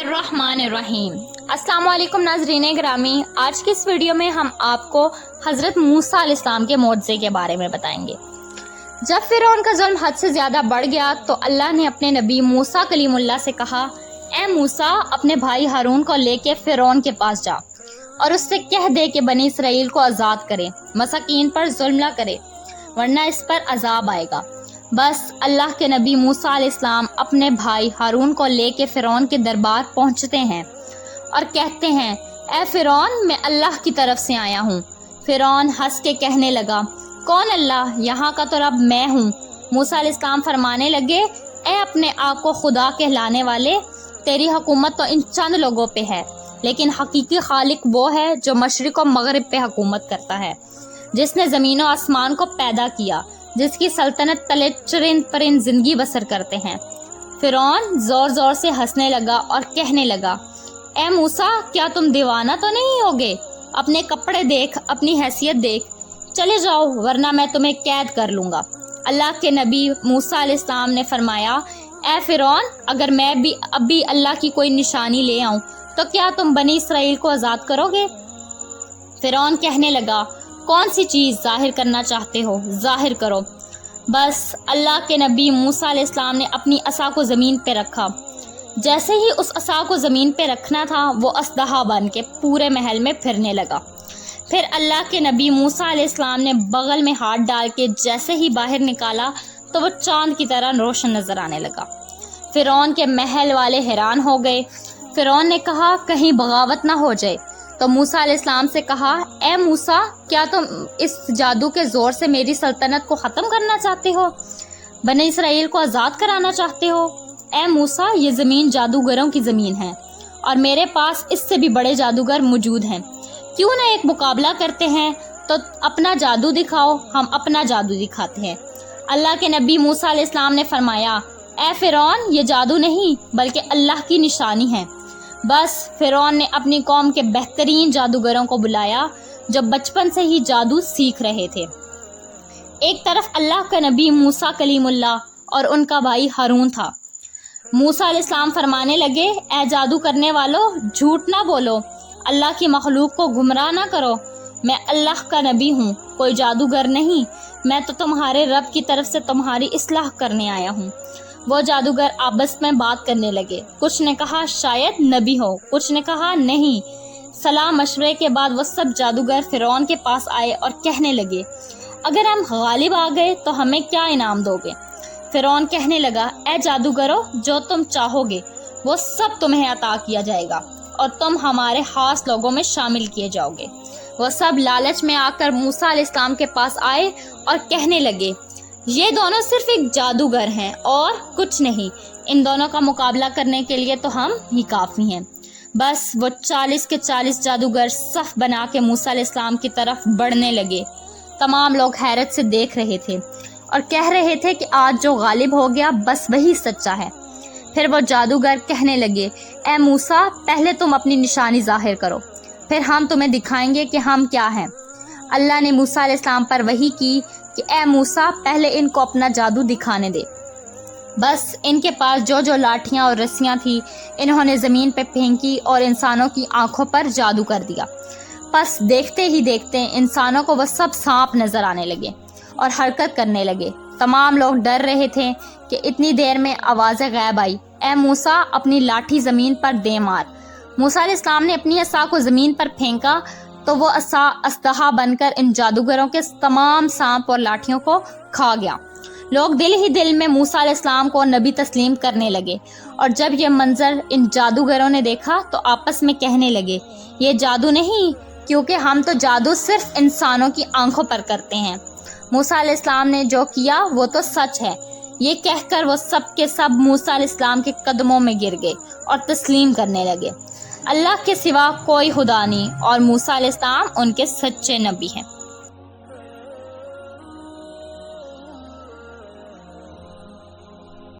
बिस्मिल्लाहिर्रहमानिर्रहीम। अस्सलाम वालेकुम नाज़रीन ग्रामी। आज की इस वीडियो में हम आपको हज़रत मूसा अलैहिस्सलाम के मौजज़े के बारे में बताएंगे। जब फ़िरौन का जुल्म हद से ज़्यादा बढ़ गया तो अल्लाह ने अपने नबी मूसा कलीमुल्लाह से कहा, ए मूसा, अपने भाई हारून को लेके फ़िरौन के पास जा और उससे कह दे कि बनी इसराइल को आज़ाद करे, मसाकीन पर जुल्म न करे, वरना इस पर अजाब आएगा। बस अल्लाह के नबी मूसा अलैहिस्सलाम अपने भाई हारून को लेके फ़िरौन के दरबार पहुंचते हैं और कहते हैं, ए फ़िरौन, मैं अल्लाह की तरफ से आया हूँ। फ़िरौन हंस के कहने लगा, कौन अल्लाह? यहाँ का तो रब मैं हूँ। मूसा अलैहिस्सलाम फरमाने लगे, ए अपने आप को खुदा कहलाने वाले, तेरी हुकूमत तो इन चंद लोगों पे है, लेकिन हकीकी खालिक वो है जो मशरिक और मगरिब पे हुकूमत करता है, जिसने ज़मीन और आसमान को पैदा किया, जिसकी सल्तनत तले चुरिंद परिंद जिंदगी बसर करते हैं। फ़िरौन ज़ोर ज़ोर से हंसने लगा और कहने लगा, ए मूसा, क्या तुम दीवाना तो नहीं होगे? अपने कपड़े देख, अपनी हैसियत देख, चले जाओ वरना मैं तुम्हें कैद कर लूँगा। अल्लाह के नबी मूसा अलैहिस्सलाम ने फरमाया, ए फ़िरौन, अगर मैं भी अभी अल्लाह की कोई निशानी ले आऊँ तो क्या तुम बनी इसराइल को आज़ाद करोगे? फ़िरौन कहने लगा, कौन सी चीज़ ज़ाहिर करना चाहते हो, ज़ाहिर करो। बस अल्लाह के नबी मूसा अलैहिस्सलाम ने अपनी असा को ज़मीन पे रखा। जैसे ही उस असा को ज़मीन पे रखना था, वो असदहा बन के पूरे महल में फिरने लगा। फिर अल्लाह के नबी मूसा अलैहिस्सलाम ने बगल में हाथ डाल के जैसे ही बाहर निकाला तो वो चांद की तरह रोशन नज़र आने लगा। फ़िरौन के महल वाले हैरान हो गए। फ़िरौन ने कहा, कहीं बगावत ना हो जाए। तो मूसा अलैहिस्सलाम से कहा, ए मूसा, क्या तुम इस जादू के ज़ोर से मेरी सल्तनत को ख़त्म करना चाहते हो? बनी इसराइल को आज़ाद कराना चाहते हो? ए मूसा, ये ज़मीन जादूगरों की ज़मीन है और मेरे पास इससे भी बड़े जादूगर मौजूद हैं। क्यों ना एक मुकाबला करते हैं? तो अपना जादू दिखाओ, हम अपना जादू दिखाते हैं। अल्लाह के नबी मूसा अलैहिस्सलाम ने फरमाया, ए फ़िरौन, ये जादू नहीं बल्कि अल्लाह की निशानी है। बस फ़िरौन ने अपनी कौम के बेहतरीन जादूगरों को बुलाया जो बचपन से ही जादू सीख रहे थे। एक तरफ अल्लाह का नबी मूसा कलीमुल्लाह और उनका भाई हारून था। मूसा अलैहिस्सलाम फरमाने लगे, ए जादू करने वालों, झूठ ना बोलो, अल्लाह की मखलूक को गुमराह ना करो। मैं अल्लाह का नबी हूँ, कोई जादूगर नहीं। मैं तो तुम्हारे रब की तरफ से तुम्हारी इस्लाह करने आया हूँ। वो जादूगर आपस में बात करने लगे। कुछ ने कहा शायद नबी हो, कुछ ने कहा नहीं। सलाह मशवरे के बाद वो सब जादूगर फ़िरौन के पास आए और कहने लगे, अगर हम गालिब आ गए तो हमें क्या इनाम दोगे? फ़िरौन कहने लगा, ए जादूगरों, जो तुम चाहोगे वो सब तुम्हें अता किया जाएगा और तुम हमारे खास लोगों में शामिल किए जाओगे। वो सब लालच में आकर मूसा अलैहिस्सलाम के पास आए और कहने लगे, ये दोनों सिर्फ एक जादूगर हैं और कुछ नहीं। इन दोनों का मुकाबला करने के लिए तो हम ही काफ़ी हैं। बस वो 40 के 40 जादूगर सफ़ बना के मूसा अलैहिस्सलाम की तरफ बढ़ने लगे। तमाम लोग हैरत से देख रहे थे और कह रहे थे कि आज जो गालिब हो गया बस वही सच्चा है। फिर वो जादूगर कहने लगे, ए मूसा, पहले तुम अपनी निशानी ज़ाहिर करो, फिर हम तुम्हें दिखाएंगे कि हम क्या हैं। अल्लाह ने मूसा अलैहिस्सलाम पर वही की कि ए मूसा, पहले इनको अपना जादू दिखाने दे। बस इनके पास जो जो लाठियाँ और रस्सियाँ थी, इन्होंने ज़मीन पे फेंकी और इंसानों की आंखों पर जादू कर दिया। बस देखते ही देखते इंसानों को वह सब सांप नज़र आने लगे और हरकत करने लगे। तमाम लोग डर रहे थे कि इतनी देर में आवाज़ें गायब आई, ए मूसा, अपनी लाठी ज़मीन पर दे मार। मूसा अलैहिस्सलाम ने अपनी असा को ज़मीन पर फेंका तो वो असा असदहा बनकर इन जादूगरों के तमाम सांप और लाठियों को खा गया। लोग दिल ही दिल में मूसा अलैहिस्सलाम को नबी तस्लीम करने लगे और जब ये मंजर इन जादूगरों ने देखा तो आपस में कहने लगे, ये जादू नहीं, क्योंकि हम तो जादू सिर्फ इंसानों की आंखों पर करते हैं। मूसा अलैहिस्सलाम ने जो किया वो तो सच है। ये कहकर वो सब के सब मूसा अलैहिस्सलाम के कदमों में गिर गए और तस्लीम करने लगे। अल्लाह के सिवा कोई खुदा नहीं और मूसा अलैहिस्सलाम उनके सच्चे नबी हैं।